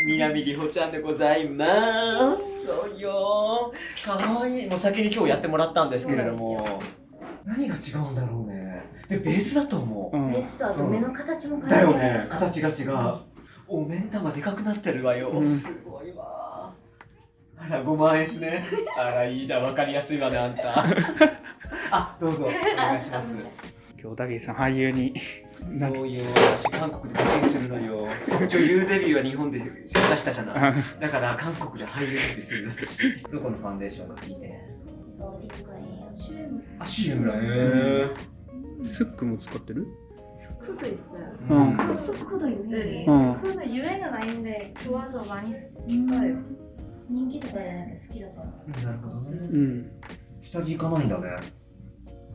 南里穂ちゃんでございます。そうよー。かわいい。もう先に今日やってもらったんですけれども。何が違うんだろうね。で、ベースだと思う。ベースとあと目の形も変えだよてね。形が違う。お目ん玉でかくなってるわよ。すごいわ。あら、5万円ですね。あら、いいじゃん。わかりやすいわね、あんた。あ、どうぞ。お願いします。今日小田切さん俳優にそうよ、私韓国でデビューするのよ。女優デビューは日本で出したじゃない。だから韓国で俳優デビューするん私。どこのファンデーションがいいね。あ、シュームラ。スックも使ってる？ 스크도 있어요. 스크도 유행이에요. 스크는 유행은 아닌데 좋아서 많이 써요. 人気とかじゃなくて好きだからなるほどね。うん下地行かないんだね。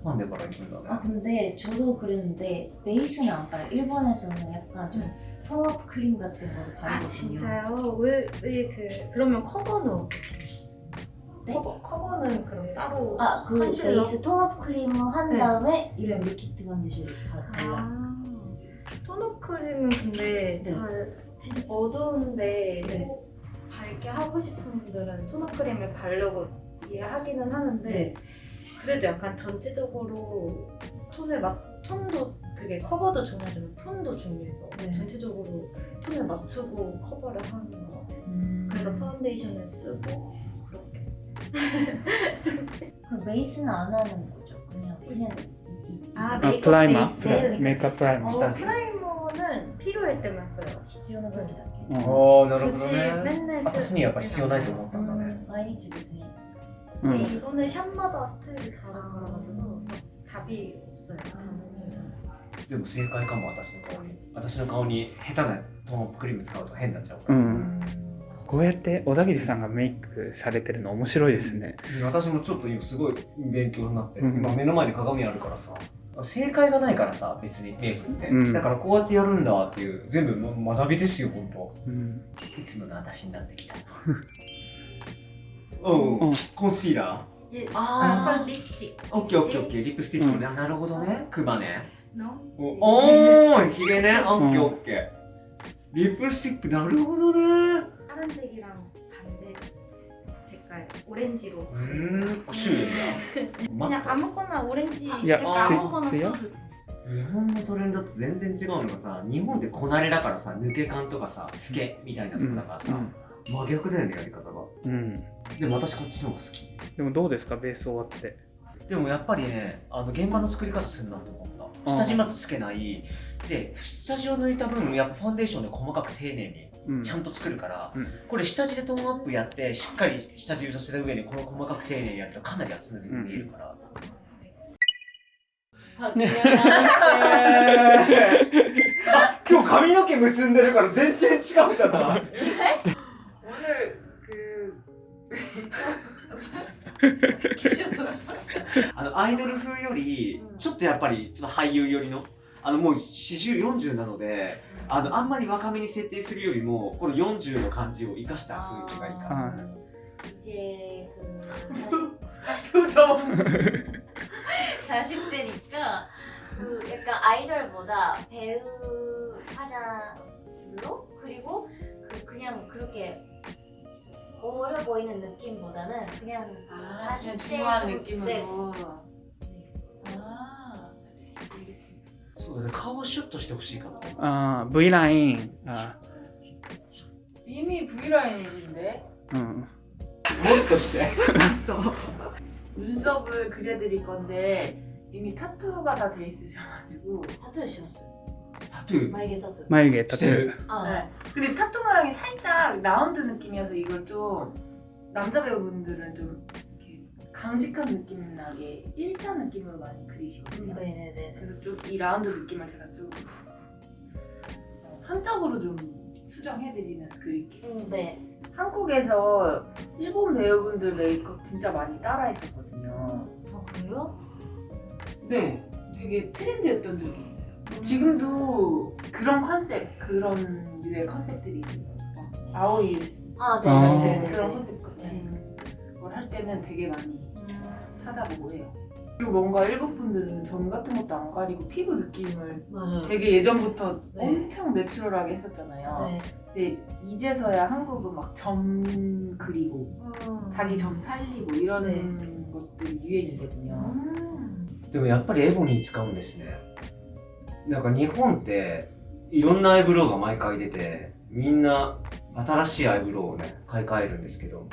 ファンデから行くんだね。 아 근데 저도 그랬는데 베이스는 안 빨아요. 일본에서는 약간 좀 톤업 크림 같은 거를 아 바르거든요. 진짜요? 왜 그러면 커버는 네? 커버는 그럼 따로 아, 그 컨실러? 베이스 톤업 크림을 한 네. 다음에 이런 리퀴드 반드시를 발라. 아 톤업 크림은 근데 네. 잘 진짜 어두운데 네. 밝게 하고 싶은 분들은 톤업 크림을 바르고 이해하기는 하는데 네. 그래도 약간 전체적으로 톤도 그게 커버도 중요하지만 톤도 중요해서 네. 전체적으로 톤을 맞추고 커버를 하는 것 같아요. 그래서 파운데이션을 쓰고 그렇게. 그럼 베이스는 안 하는 거죠? 그냥 메이크업 프라이머? 베이스. 네. 메이크업 프라이머 프라이머는 필요할 때만 써요. 必要な時だけ。おー、なるほど 굳이 ね。 맨날 私にやっぱ必要ないと思ったんだね。毎日別にですか？저는 샵마다 스타일이 다른 거라가지고 답이 없어요. 저는. でも正解かも、私の顔に下手なトーンアップクリーム使うと変になっちゃうから。こうやって小田切さんがメイクされてるの面白いですね。私もちょっと今すごい勉強になって、今目の前に鏡あるからさ、正解がないからさ、別にメイクって、だからこうやってやるんだっていう全部学びですよ、本当。いつもの私になってきた。コンシーラー。あ、リップスティック。オッケーオッケーオッケー、リップスティックね。なるほどね。クマね。の？ヒゲね。オッケーオッケー。リップスティック、なるほどね。 파란색이랑 반대 색깔 오렌지로. 슈 그냥 아무거나 오렌지 야, 색깔 아무거나 쓰여? 써도 돼. 日本のトレンドと全然違うのがさ、日本ってこなれだからさ、抜け感とかさ、透けみたいなとこだからさ、真逆だよね、やり方が。でも私こっちの方が好き。でもどうですか、ベース終わって。でもやっぱりね、現場の作り方するなと思った。下地まずつけない。で、下地を抜いた分、やっぱファンデーションで細かく丁寧にちゃんと作るから、これ下地でトーンアップやって、しっかり下地をさせた上にこの細かく丁寧にやるとかなり厚塗りに見えるから。はじめましてあ、今日髪の毛結んでるから全然違うじゃない。 오늘 그アイドル風よりちょっとやっぱりちょっと俳優寄りのもう40、40なのであんまり若めに設定するよりもこの40の感じを生かした雰囲気がいいかな。 이제 표정 40대니까 그 약간 아이돌보다 배우 화장으로 그리고 그냥 그렇게 어려 보이는 느낌보다는 그냥 40대 중요한 느낌으로. 알겠습니다. そうだね、顔をシュッとしてほしいかな。 Vライン。 이미 V라인이신데? もっとして。 눈썹을 그려드릴 건데 이미 타투가 다 돼 있으셔가지고. 타투 씌웠어요. タトゥー 眉毛타투. 眉毛タトゥー。 네. 근데 타투 모양이 살짝 라운드 느낌이어서 이걸 좀 남자 배우분들은 좀 이렇게 강직한 느낌 나게 일자 느낌으로 많이 그리시거든요. 네네네. 그래서 좀 이 라운드 느낌을 제가 좀 선적으로 좀 수정해드리면서 그릴게요. 네. 한국에서 일본 배우분들 메이크업 진짜 많이 따라했었거든요. 그래요? 네, 되게 트렌드였던 적이 있어요. 지금도 그런 컨셉, 그런 류의 컨셉들이 있어요. 아오이 네네네. 그런 컨셉 같은 걸 할 때는 되게 많이 찾아보고 해요. 그리고 뭔가 일본 분들은 점 같은 것도 안 가리고 피부 느낌을 맞아요. 되게 예전부터 네. 엄청 내추럴하게 했었잖아요. 네. 근데 이제서야 한국은 막 점 그리고 자기 점 살리고 이런 네. 것들이 유행이거든요. でもやっぱりエボニー使うんですね。なんか日本っていろんなアイブロウが毎回出て、みんな新しいアイブロウをね買い替えるんですけど、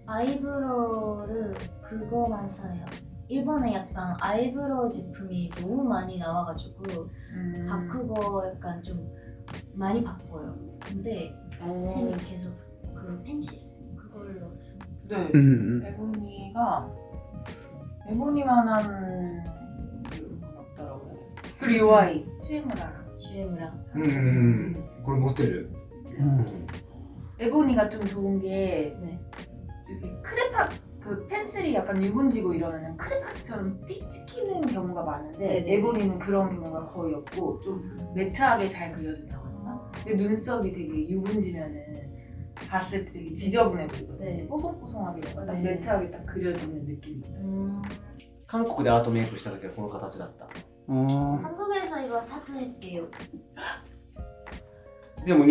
아이브로우를 그거만 사요. 일본에 약간 아이브로우 제품이 너무 많이 나와가지고 바꾸고 약간 좀 많이 바꿔요. 근데 쌤이 계속 그 펜실 그걸로 쓰. 네. 음. 에보니만한 건 없더라고요. 그리고 요 아이 슈에무라랑 슈에무라. これ持ってる。 에보니가 좀 좋은 게 네. 이렇게 크레파 그 펜슬이 약간 유분지고 이러면은 크레파스처럼 띡 찍히는 경우가 많은데 네네. 에보니는 그런 경우가 거의 없고 좀 매트하게 잘 그려진다고 하나? 근데 눈썹이 되게 유분지면은 봤을 때 되게 지저분해 보이거든요. 네. 뽀송뽀송하게 딱 네. 매트하게 딱 그려지는 느낌이 있어요. 韓国でアートメイクした時はこの形だった。 한국에서 이거 타투했대요. でも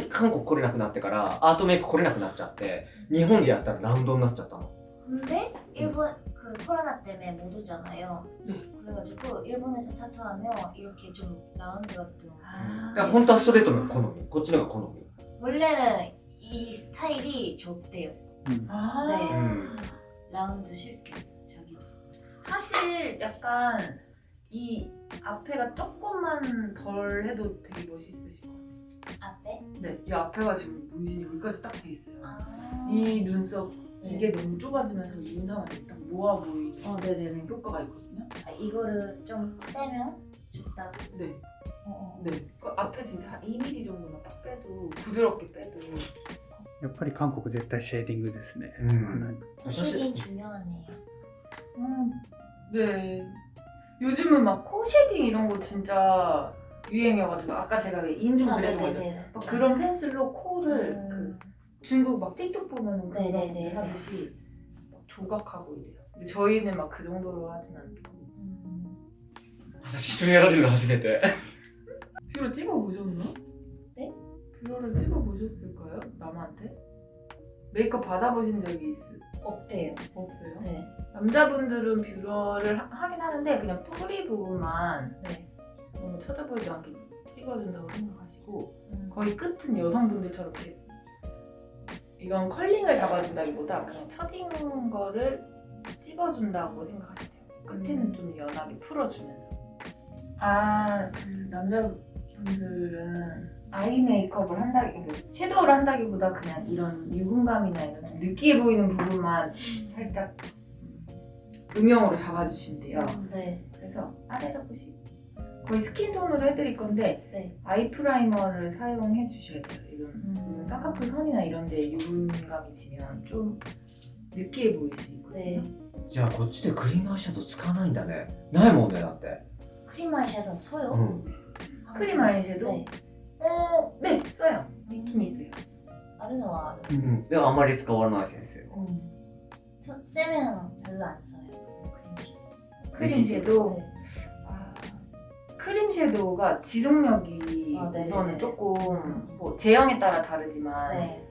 韓国来れなくなってからアートメイク来れなくなっちゃって、日本でやったらラウンドになっちゃったの。 근데 일본 그 코로나 때문에 못 오잖아요. 네. 그래가지고 일본에서 타투하면 이렇게 좀 라운드 같은. だから本当はストレートの好み、こっちのが好み。 원래는 이 스타일이 좋대요. 아. 네. 음. 라운드 실게 자기도. 사실 약간 이 앞에가 조금만 덜 해도 되게 멋있으실 것 같아요. 앞에? 네, 이 앞에가 지금 문신이 여기까지 딱 돼 있어요. 아. 이 눈썹 네. 이게 너무 좁아지면서 인상을 딱 모아 보이는 네네네. 효과가 있거든요. 아, 이거를 좀 빼면 좋다고. 네, 어. 네. 그 앞에 진짜 한 2mm 정도만 딱 빼도 부드럽게 빼도 やっぱり韓国絶対シェーディングですね。うん。 쉐딩 중요하네요. 네. 요즘은 막 코 쉐딩 이런 거 진짜 유행이어가지고 아까 제가 왜 인중 그랬던 거죠. 네네네. 막 그런 펜슬로 코를 그 중국 막 틱톡 보면은 그런 네네네. 거 하듯이 막 조각하고 이래요. 근데 저희는 막 그 정도로 하진 않고. 私人にやられるの初めて。 뷰러 찍어보셨나? 네? 뷰러를 찍어보셨을까요? 남한테? 메이크업 받아보신 적이 없대요. 없어요? 네. 남자분들은 뷰러를 하긴 하는데 그냥 뿌리 부분만 네. 너무 처져 보이지 않게 찍어준다고 생각하시고 음. 거의 끝은 여성분들처럼 이렇게 이건 컬링을 잡아준다기보다 그냥 처진 거를 찝어준다고 생각하시면 돼요. 끝에는 좀 연하게 풀어주면서. 남자분들은 아이 메이크업을 섀도우를 한다기보다 그냥 이런 유분감이나 이런 느끼해 보이는 부분만 살짝 음영으로 잡아주시면 돼요. 네. 그래서 아래로 보시고 거의 스킨톤으로 해드릴 건데 네. 아이 프라이머를 사용해 주셔야 돼요. 이런 쌍꺼풀 선이나 이런 데 유분감이 지면 좀 느끼해 보일 수 있거든요. 네. じゃあこっちでクリームアイシャドウ使わないんだね。ないもんねだって。 크림 아이섀도우 써요? うん。 크림 아이섀도우? 네. 네 써요. 있긴 있어요. 아르는 와. うん。でもあんまり使わない先生。 쌤은 별로 안 써요. 크림 섀도우. 네. 크림 섀도우가 지속력이 네네네. 우선은 조금 뭐 제형에 따라 다르지만 네.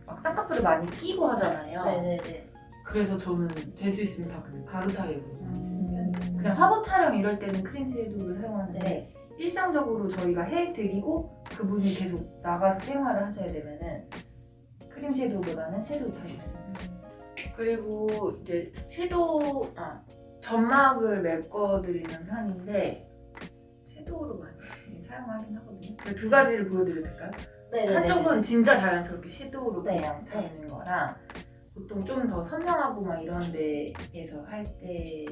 막 쌍꺼풀을 많이 끼고 하잖아요. 네네네. 그래서 저는 될 수 있으면 다 그 가루 타입으로 쓰는 편이에요. 그냥 화보 촬영 이럴 때는 크림 섀도우를 사용하는데 네. 일상적으로 저희가 해드리고 그분이 계속 나가서 생활을 하셔야 되면은 크림 섀도우보다는 섀도우 타입을 씁니다. 그리고 이제 점막을 메꿔드리는 편인데 섀도우로 많이 사용하긴 하거든요. 그 두 가지를 보여드려도 될까요? 네네네. 한쪽은 진짜 자연스럽게 섀도우로 네. 그냥 잡는 거랑 보통 좀 더 선명하고 막 이런 데에서 할 때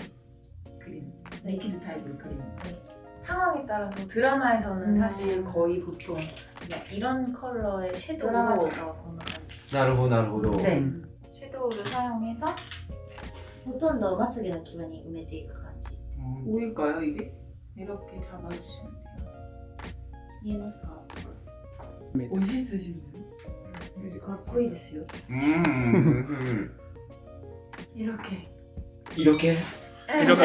그림 리퀴드 타입으로 그리는 거 상황에 따라서 드라마에서는 사실 거의 보통 그냥 이런 컬러의 드라마 섀도우 가 보는 건지. なるほどなるほど。 네. 섀도우를 사용해서 보통 마츠게の際に埋めていく感じ. 보일까요 이게? 이렇게 잡아주시면 돼요. 見えますか? 멋있으시네요. かっこいいですよ. うん。 이렇게. 이렇게? 色気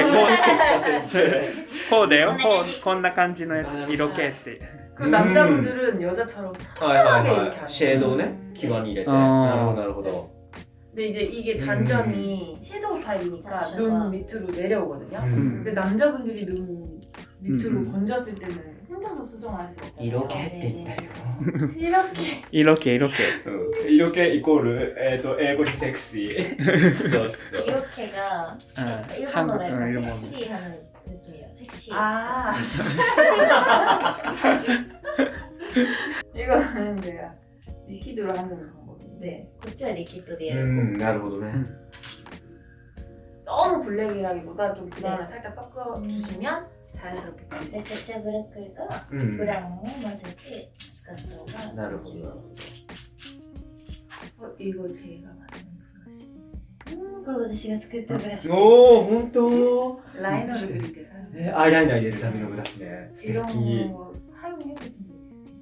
こうだよお願いしますこんな感じのやつ色気って 그 남자분들은 여자처럼 はいはい 편하게 は 이렇게 い。 하는 シェードをね、際に入れて。あーなるほどなるほど。 근데 이제 이게 단점이 섀도우 타입이니까 눈 밑으로 내려오거든요. 음. 근데 남자분들이 눈 밑으로 음. 건졌을 때는 혼자서 수정할 수가 없잖아요. 色気って言ったよ。 이렇게 色気色気色気イコール、英語にセクシー。そうそう。 이렇게가 うん 일본어로 약간 일본 섹시하는 느낌이에요. 섹시. 아 이거는 제가 리퀴드로 하는 방법인데 네, こっちはリキッドでうやる。ん、なるほどね。 너무 블랙이라기보다 좀 브라운을 살짝 섞어주시면 자연스럽게 보일 수 めちゃくちゃブラックよりかはうん。ブラウンを混ぜて使った方がなるほど。 이거 제가 만든 브러쉬 これ私が作ったブラシ。おー、ほんと 라이너를 그릴 때 사용 アイライナー入れるためのブラシね。素 이런 敵。 거 사용해보신 적 있어요?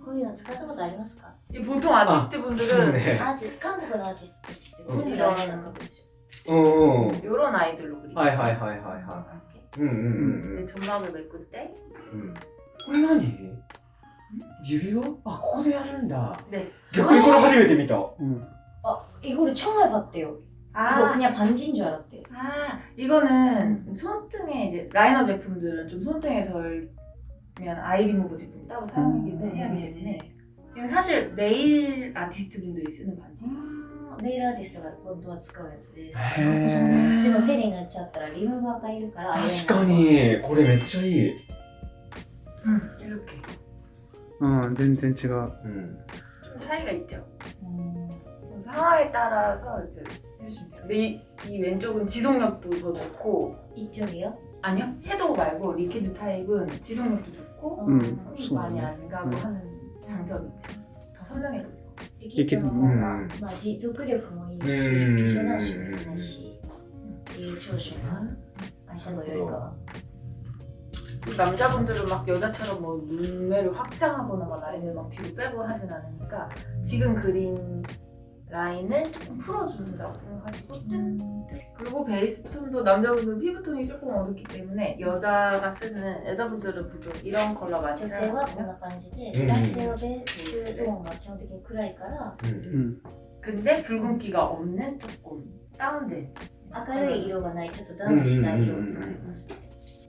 こういうの使ったことありますか？ 보통 아티스트 そう 분들은 ね。韓国のアーティストたちってこういうのがあるのかもしうんうん。 이런 아이들로 그리고 はいはいはいはいは 이렇게. い。うんうんうんうん 근데 점막을 메꿀 때 うん。これ何？指輪？あ、ここでやるんだ。 네. 逆にこれ初めて見た。うん아 이거를 처음 해봤대요. 이거 그냥 반지인 줄 알았대요. 아, 이거는 손등에 이제 라이너 제품들은 좀 손등에 덜면 아이 리무버 제품 따로 사용하기는 해야 하기 때문에 이건 사실 네일 아티스트 분들이 쓰는 반지. ネイルアーティストが本当は使うやつです。へーでも手に塗っちゃったらリムバーがいるから確かに、これめっちゃいい。 이렇게 うん全然違う うん。 좀 차이가 있죠. うん。 상황에 따라서 이제 해주시면 돼요. 근데 이 왼쪽은 지속력도 더 좋고 이쪽이요? 아니요 섀도우 말고 리퀴드 타입은 지속력도 좋고 음, 손이 많이 안 가고 음. 하는 장점이 있죠. 더 선명해 보이고. リキッドの方が、うんまあ、持続力もいいし、うん化粧直しもいいし、っていう長所がアイシャドウよりかは。 남자분들은 막 여자처럼 뭐 눈매를 확장하거나 막 라인을 막 뒤로 빼고 하진 않으니까 지금 그린 라인을 조금 풀어준다고 생각하시고 그리고 베이스 톤도 남자분들은 피부톤이 조금 어둡기 때문에 여자분들은 보통 이런 컬러 많이 女性はこん 사용하거든요. な感じで、うん男性はベーストーンが基本的に暗いから、うんうん 근데 붉은기가 없는 조금 다운된 明るい色がないちょっとダウンした色を作ります。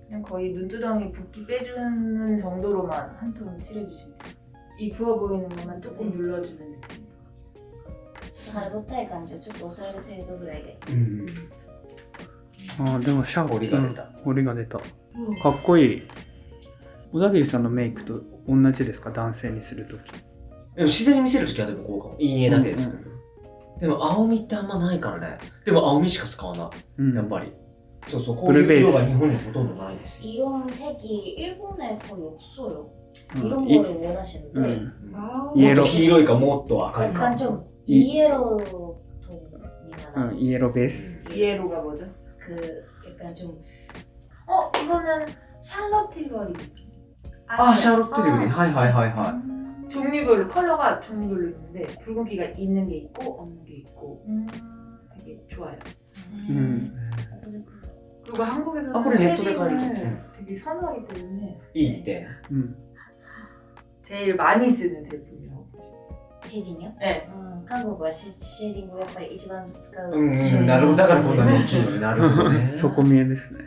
그냥 거의 눈두덩이 붓기 빼주는 정도로만 한 톤 칠해주시면 돼요. 이 부어 보이는 것만 조금 네. 눌러주는 느낌. ちょっと春ぼったい感じをちょっと抑える程度ぐらいで。うん。あでもシャープ彫りが出た。彫りが出たかっこいい小田切さんのメイクと同じですか男性にするときでも自然に見せるときはでもこうかも。陰影だけでする。でも青みってあんまないからね。でも青みしか使わなうんい。やっぱり。そうそう、こういう色が日本にほとんどないです。 이런 색이 일본에 거의 없어요. うん 이런 い 거를 원하시는데 うん 아, イエローもっと黄色いかもっと赤いか。 약간 좀 い 이에로 톤이 う 나요. んイエローベース 이에로가 뭐죠? 그 약간 좀 이거는 샬럿 틸버리. あ、シャーロットリグリー。はいはいはいはい。 종류별로 컬러가 종류별로 있는데 붉은기가 있는 게 있고 없는 게 있고 되게 좋아요. うん 그리고 한국에서는 아, 그래, 네트에 가리죠. 쉐딩을 되게 선호하기 때문에 いいって。うん 제일 많이 쓰는 제품이라고 보시면シェーディングよ。 네. 韓国はシェーディングをやっぱり一番使う。うんうん、なるほど。だからこんなに大きいのになるほどね。そこ見えですね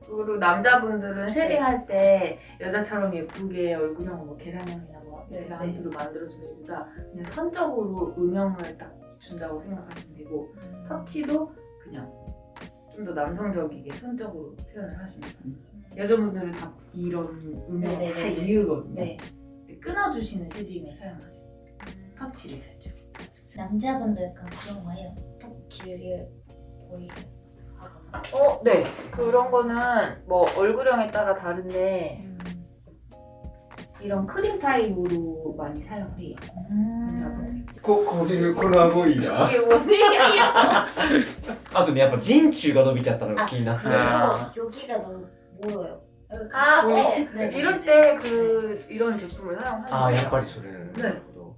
그리고 남자분들은 쉐딩할 때 여자처럼 예쁘게 얼굴형 뭐 계란형이나 뭐 네, 계란으로 만들어주는 것보다 그냥 선적으로 음영을 딱 준다고 생각하시면 되고 터치도 그냥 좀 더 남성적이게 선적으로 표현을 하시면 돼요. 여자분들은 다 이런 음영을 네, 네, 다 네, 네. 이유거든요. 네. 근데 끊어주시는 쉐딩을 사용하세요. 터치를 살짝. 남자분도 약간 그런 거 해요. 턱 길게 보이게 하거나. 네. 그런 거는 뭐 얼굴형에 따라 다른데 이런 크림 타입으로 많이 사용을 해요. 남자분들. この顎いいな。 이게 원이에요. あとね、やっぱ人中が伸びちゃったのが気になって。 아. 그리고 여기가 너무 멀어요. 아, 네, 네. 이럴 때 이런 제품을 사용하는 ああ、やっぱりりそれ。ねなるほど。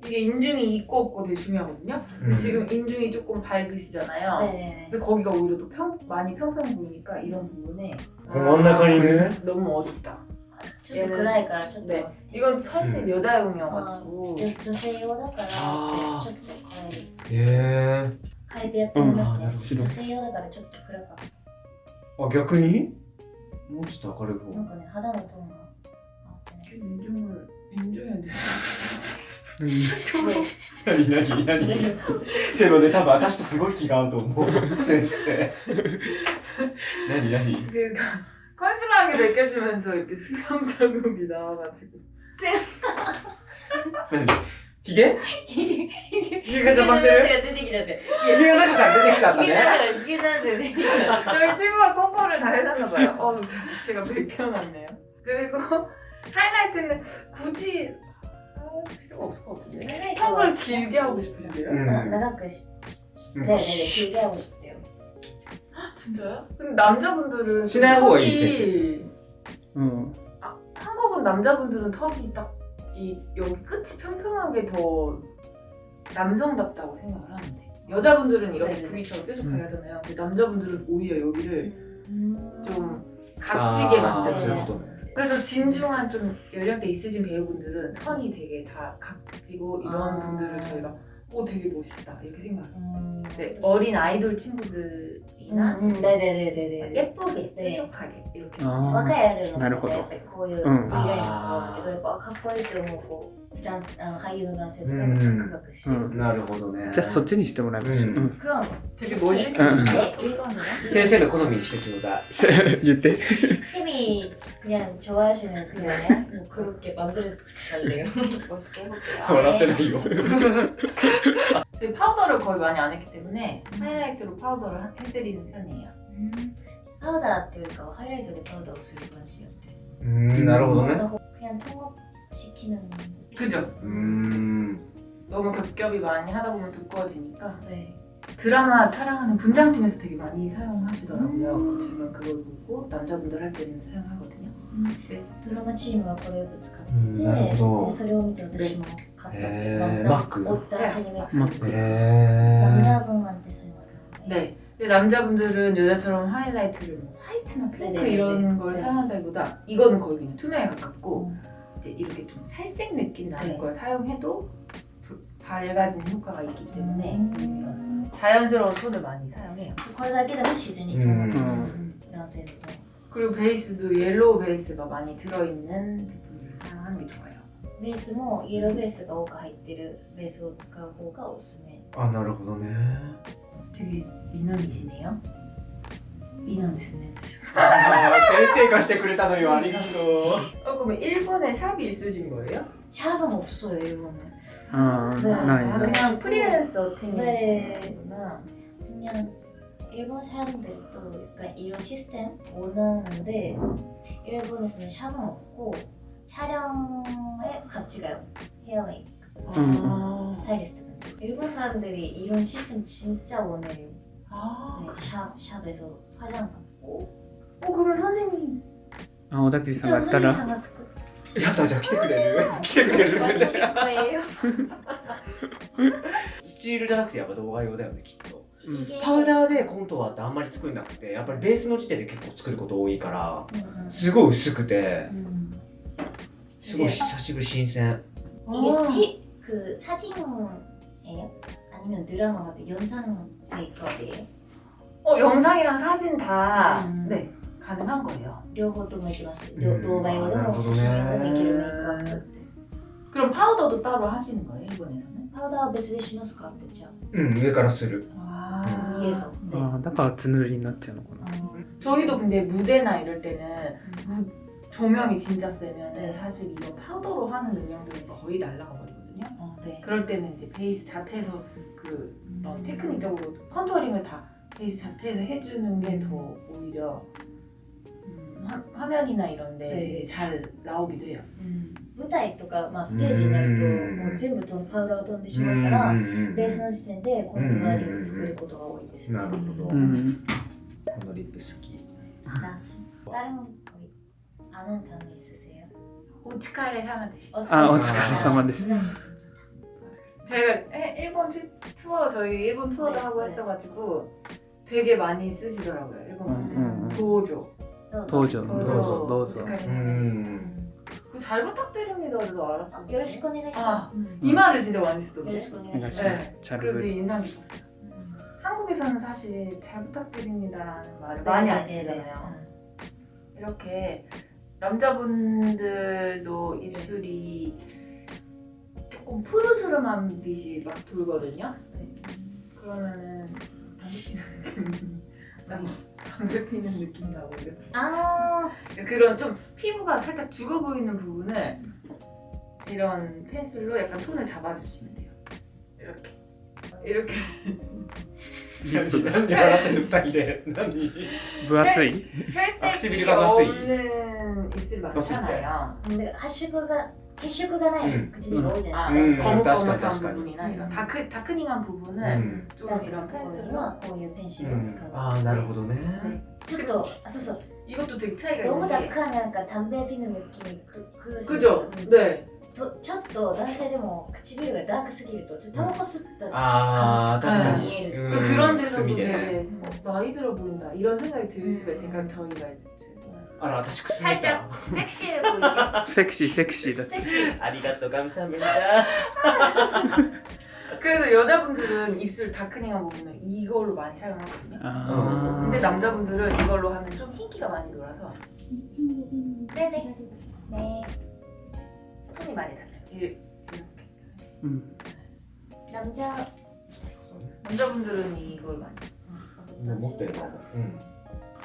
이게 인중이 있고 없고 되게 중요하거든요. 근데 지금 인중이 조금 밝으시잖아요. 네네네. 그래서 거기가 오히려 또 많이 평평해 보이니까 이런 부분에 この真ん中にね 너무 어둡다. ちょっと暗いからちょっと、 네. 이건 사실 여자용이어가지고 女性用だからあーちょっと変えるへ変えてやってみますね、うん白女性用だからちょっと暗かっあ逆にもうちょっと明るい方たなんかね肌のトーンがあってね 인중해야 돼. 何何何せのね多分私とすごい気が合うと思う先生何何 그러니까 컨실러하게 느껴지면서 이렇게 수영 자국이 나와가지고 何ヒゲヒゲが邪魔してる出てきたってヒゲの中から出てきちゃったねヒゲなんで出てきた 저희 친구가 커버를 다 해놨나봐요. 제가 베껴놨네요. 그리고 하이라이트는 굳이 할 필요가 없을 것 같은데. 턱을 길게 하고 싶으신데요? 長く네네네 길게 하고 싶대요. 진짜요? 근데 남자분들은 신의 호가 턱이 있으시죠? 한국은 남자분들은 턱이 딱 여기 끝이 평평하게 더 남성답다고 생각을 하는데 여자분들은 이렇게 네네. V처럼 뾰족하게 하잖아요. 근데 남자분들은 오히려 여기를 좀 아, 각지게 만들어요. 만들어요. 그래서 진중한 좀 연령대 있으신 배우분들은 선이 되게 다 각지고 이런 분들을 저희가 되게 멋있다 이렇게 생각해요. 네, 어린 아이돌 친구들이나 네네네네네. 예쁘게 네. 뾰족하게 이렇게 若いアイドルのなるほど子たちはやっぱりこういう V うんラインが多いけど、やっぱかっこいいと思うこう俳優の男性とかもカクカクしてる。なるほどねじゃあそっちにしてもらいましょう、うんクローン 되게 멋있으신데 네. 先生の好みにしてちょうだい言って 쌤이 그냥 좋아하시는 그냥 뭐 그렇게 만들어달래요. 멋있게 해볼게요. 笑ってないよ 저희 파우더를 거의 많이 안 했기 때문에 하이라이트로 파우더를 해드리는 편이에요. パウダーっていうよりかはハイライトでパウダーをする感じやって。なるほどね 그냥 통합시키는. 그죠? うーん 너무 겹겹이 많이 하다 보면 두꺼워지니까 네. 드라마 촬영하는 분장팀에서 되게 많이 사용하시더라고요. 제가 그걸 보고 남자분들 할 때는 사용하거든요. ドラマチームがこれをよく使ってうんて、なるほどでそれを見て私も買ったっていうへーマック男性にメイクする へ 남자분한테 사용하는 건데. 네. 근데 남자분들은 여자처럼 하이라이트를 뭐 화이트나 핑크 네네네네. 이런 걸 네. 사용한다기보다 이거는 거의 그냥 투명에 가깝고 이제 이렇게 좀 살색 느낌 나는 네. 걸 사용해도 밝아지는 효과가 있기 때문에 うん、 자연스러운 톤을 많이 사용해요. これだけでも自然にトーンアップする男性のトーン。 그리고 베이스도 옐로우 베이스가 많이 들어있는 제품들을 사용하는 게 좋아요. ベースもイエローベースが多く入ってるベースを使う方がおすすめ。あなるほどね 되게 미남이시네요. 미남 ですね. 先生がしてくれたのよありがとう 그러면 일본에 샵이 있으신 거예요? 샵은 없어요 일본은. ああ、ねないな 그냥 프리랜서 네. 팀이구나. 그냥 일본 사람들도 약간 이런 시스템 원하는데 일본에서는 샵은 없고 촬영에 같이 가요. 헤어 메이크 아. 스타일리스트분들. 일본 사람들이 이런 시스템 진짜 원해요. 아. 네, 샵에서 화장 받고. 그러면 선생님 あ小田切さん 저 がやったら 선생님 가作 やったじゃあ来てくれる来てくれる 와주실 거예요. スチールじゃなくてやっぱ動画用だよねきっと 이게 パウダーでコントワーってあんまり作んなくてやっぱりベースの時点で結構作ること多いから すごい薄くてすごい久しぶり新鮮 이게 그 사진이에요? 아니면 드라마 같은 영상 메이크업이에요? 영상이랑 사진 다 음. 네, 가능한 거예요. 両方ともいけます。うん動画用でも写真用でできるメイクアップって。 그럼 파우더도 따로 하시는 거예요, 일본에서는? パウダーは別でしますかってじゃうん上からする 아. あ、위에서. 네. ああだからつぬりになっちゃうのかな 저희도 근데 무대나 이럴 때는 조명이 진짜 세면 네. 사실 이런 파우더로 하는 음영들은 거의 날아가 버리거든요. 네. 그럴 때는 이제 베이스 자체에서 그런 테크닉적으로 컨투어링을 다 베이스 자체에서 해주는 게 더 오히려 화면이나 이런데 네. 되게 잘 나오기도 해요. 舞台とか、まあ、ステージになるともう全部パウダーが飛んでしまうからベースの時点でコントゥアーリング作ることが多いですね。なるほど、うんこのリップ好き 다른 아는 단어 있으세요? 오츠카레 사마데시타. あお疲れ様です 수고하셨습니다. 제가 일본 투어 저희 일본 투어도 네, 하고 네. 했어가지고 되게 많이 쓰시더라고요. 일본 분들. 도조. どうぞ 음. どうぞどうぞ 잘 부탁드립니다도 알았어요. よろしくお願いします。 이 말을 진짜 많이 쓰더라고요. よろしくお願いします。 네. 잘 그래서 부탁- 인상 깊었어요. 한국에서는 사실 잘 부탁드립니다라는 말을 네, 많이 네, 안 네, 네. 쓰잖아요. 이렇게 남자분들도 입술이 조금 푸르스름한 빛이 막 돌거든요. 그러면은 담배 피는 느낌 나거든요. 아, 그런 좀 피부가 살짝 죽어 보이는 부분을 이런 펜슬로 약간 톤을 잡아주시면 돼요. 이렇게 なんで笑ってんの2人で何分厚い 혈색이唇がまずい 없는 입술 많잖아요. 근데血色がない 唇が多いじゃ 아, ないですか。 거뭇거뭇한 거뭇거뭇한 부분이나 이런 다크닝한 부분은 좀 ダーク 이런 なところに 펜슬로 はこういうペンシルを使う。ああなるほどね ちょっと、あ、そうそう。 이것도 되게 차이가 너무 있는 게 다크하면 약간 담배 피는 느낌이 그럴 수 그죠? 있거든요. 네. ちょっと男性でも唇がダークすぎるとちょっとタバコ吸ったああ確かに見える。 그런 데서도 墨で 되게 나이 들어 보인다 이런 생각이 들 수가 있으니까 저희가 이제 あら私くすみた 섹시해 보이게 セクシーセクシーだセクシー。ありがとう감사합니다 그래서 여자분들은 입술 다크닝한 부분은 이걸로 많이 사용하거든요. あ 근데 ー 남자분들은 이걸로 하면 좀 흰기가 많이 돌아서 네네ね。 톤이 많이 달라요. 이렇게 うん 남자분들은 이걸 많이. 持ってるか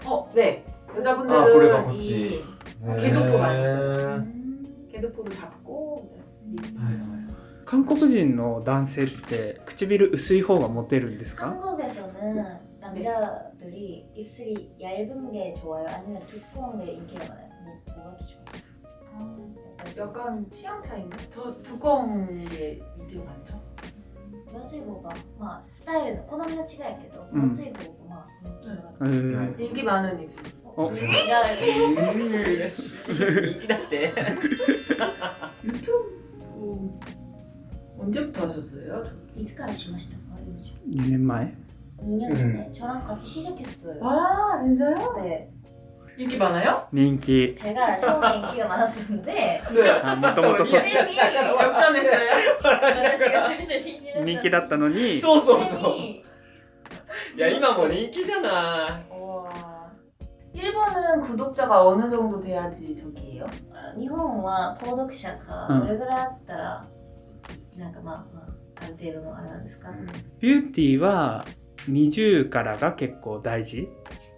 も 네. 아, 그래가 여자분들은 그렇지. 이 うん 개도포 많이へ 써요. ー 개도포를 잡고 이 はいはい韓国人の男性って唇薄い方がモテるんですか 한국에서는 남자들이 입술이 얇은 게 좋아요? 아니면 두꺼운 게 인기가 많아요? 뭐가 더 좋아요? 약간 취향 차이인데? 저 두꺼운 게 인기가 많죠? 分厚い方がまあスタイルの好みの違いやけどうん分厚い方がまあ人気があえる。ー 인기 많은 입술. おいや嬉しい人気だって 유튜브 언제부터 하셨어요? いつからしましたか2年前 2년 전에 저랑 같이 시작했어요. 아 진짜요? 네, 인기 많아요? 人気 제가 처음에 인기가 많았었는데 네. あもともとそっち 역전했어요? 私が最初人気だった人気だったのにそうそうそうにいや今も人気じゃない 와. 일본은 구독자가 어느 정도 돼야지 저기예요? 日本は購読者がどれぐらいあったら、なんかある程度のあれなんですか、ビューティーは20からが結構大事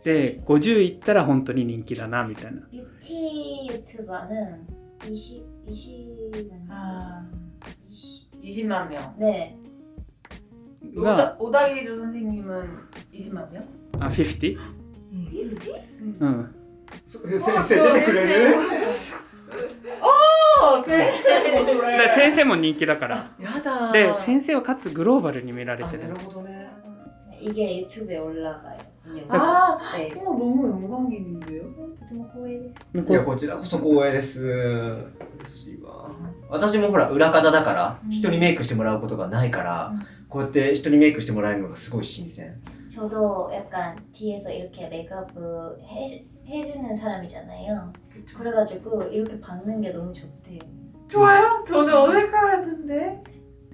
で50いったら本当に人気だなみたいな 뷰티 유튜버는 20만 아 20 20만 명. 네, が 오다기조 선생님은 20만 명? あ50? うん 先生出てくれるああ先生もで先生も人気だからやだで先生はかつグローバルに見られあてるなるほどね 이게 유튜브에 올라가요. 이 영상. 아, 네, 너무 영광인데요? とても光栄です。いやこちらこそ光栄です嬉しいわ私もほら裏方だから人にメイクしてもらうことがないからこうやって人にメイクしてもらえるのがすごい新鮮 저도 약간 뒤에서 이렇게 메이크업 해주는 사람이잖아요. 그래가지고 이렇게 받는 게 너무 좋대요. 좋아요? 저는 어색할 같은데.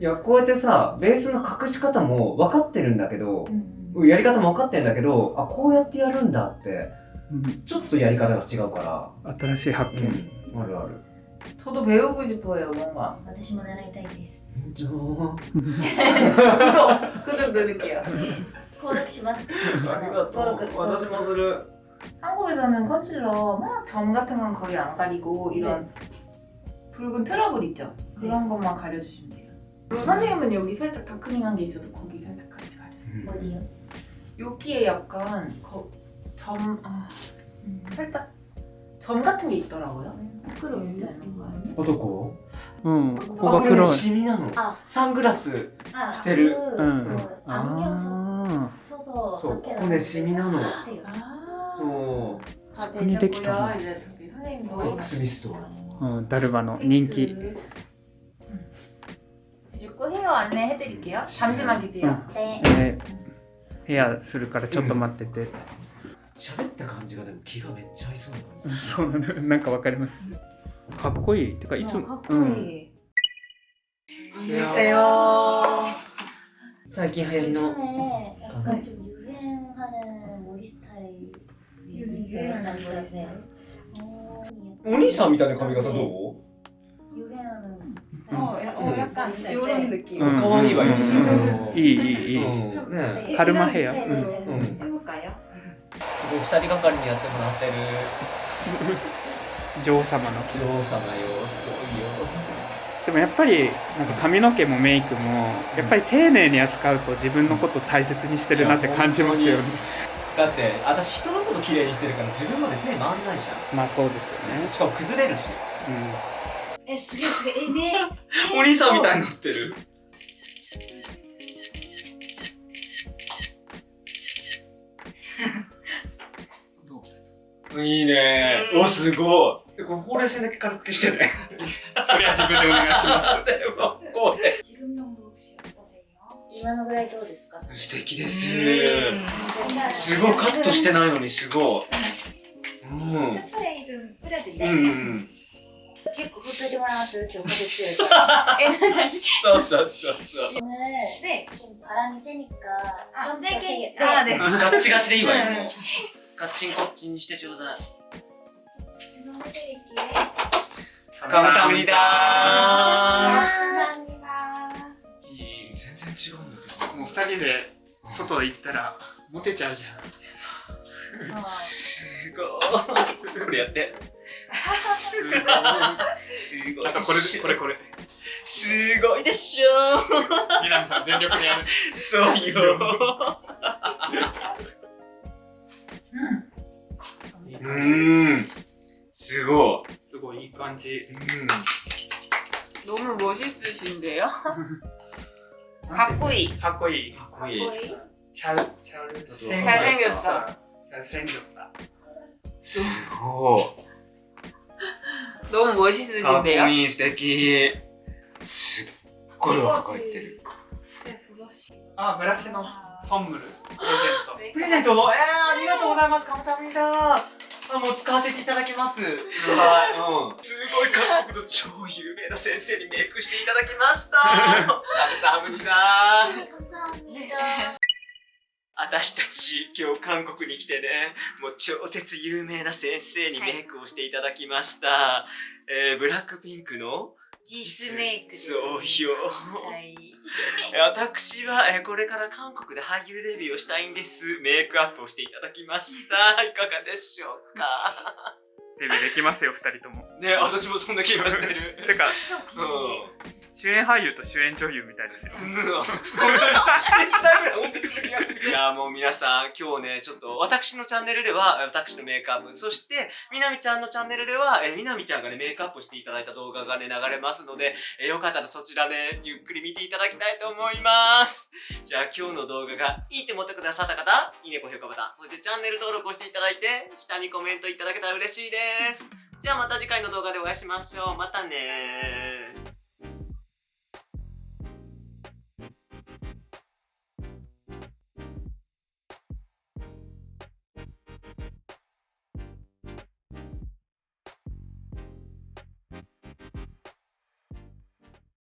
いやこうやってさベースの隠し方も分かってるんだけどやり方も分かってるんだけどあこうやってやるんだってちょっとやり方が違うか新しい発ら、見、あるある 저도 배우고 싶어요, 뭔가. 私も習いたいです。 구독 누를게요. 購読します。ありがとう私もする 한국에서는 컨실러 막 점 같은 건 거의 안 가리고 이런 붉은 트러블 있죠? 그런 것만 가려주시면 돼요. 그리고 선생님은 여기 살짝 다크닝한 게 있어서 거기 살짝 같이 가렸어요. 어디요? 여기에 약간 살짝 점 같은 게 있더라고요. 부끄러운지 아닌 거 아니에요? どこうんここあこれねが黒いシミなのあサングラス 아, 스테르. 안경 あ 써서 소, 코네 시미나노. 아, そう 다 스푼이 되셨고요. 되겠다. 이제 저기 선생님도 어, 스미스도. うんダルバの人気 듣고 해요. 샤워 안내해드릴게요. 잠시만 계세요. 네. ヘアするからちょっと待ってて。喋った感じがでも気がめっちゃ合いそうな感じ。そうなの、なんかわかります。かっこいい。てかいつもかっこいい。 안녕하세요.最近流行りの 요즘에 약간 좀 유행하는 머리 스타일이 요즘 있어요, 유행하는 남자들.お兄さんみたいな髪型どう？ 유행하는 스타일. 약간 네. 이런 느낌. うん可愛いわよ。いいいいいい。うんねえ。カルマヘア。 네, う 네, ん 네. 해볼까요? すごい二人がかりにやってもらってる。女王様の。女王様よ、すごいよ。でもやっぱりなんか髪の毛もメイクもやっぱり丁寧に扱うと自分のことを大切にしてるなって感じますよね。だって私人のこと綺麗にしてるから自分まで手回んないじゃまあそうですよね。ん。しかも崩れるし。え、すげえすげえ。え、ね。お兄さんみたいになってる。いいね。お、すごい。これほうれい線だけ軽くしてね。それは自分でお願いします。でもこれ 지금용도 혹시 어떠세요? 今のぐらいどうですか？素敵です。全すごいカットしてないのにすごい。うん。 스프레이 좀 う 뿌려드릴까요? ん。結構振っといてもらいます今日風強いから。え、そうそうそうそう。 오늘 네. 좀 바람이 세니까 아, 좀 더 세게. 세게. 아, 네. ガッチガチでいいわよ。もうガッチンコッチンにしてちょうだい。 해드릴게요. 감사합니다. 감사합니다. 全然違うんだけもう二人で外行ったらモテちゃうじゃん。ど。すごい。これやって。すごい。すごい。あとこれ。すごいでしょ。みなみさん全力でやる。そうよ。すごい。すごいいい感じ。 너무 멋있으신데요? 가꾸이. かっこいい。かっこいい。 잘생겼다. 잘생겼다. すごい。 너무 かっこ 멋있으신데요? いい、素敵。すっごい若返ってる。 제 브러쉬. あ、ブラシのソンムルプレゼント。プレゼントありがとうございます。감사합니다。もう使わせていただきます。はい。すごい韓国の超有名な先生にメイクしていただきました。감사합니다。 감사합니다. 私たち今日韓国に来てね、もう超絶有名な先生にメイクをしていただきました。ブラックピンクの 지스 메이크. そうよ。 하이. 私はこれから韓国で俳優デビューをしたいんです。メイクアップをしていただきました。いかがでしょうか。デビューできますよ、二人とも。ね、私もそんな気がしてる。てか、うん。主演俳優と主演女優みたいですよ。本当にしたいぐらい本当にそんな気がする。いやもう皆さん今日ねちょっと私のチャンネルでは私のメイクアップ、そしてみなみちゃんのチャンネルではみなみちゃんがねメイクアップしていただいた動画がね流れますので、よかったらそちらねゆっくり見ていただきたいと思います。じゃあ今日の動画がいいって思ってくださった方、いいね、高評価ボタン、そしてチャンネル登録をしていただいて下にコメントいただけたら嬉しいです。じゃあまた次回の動画でお会いしましょう。またねー。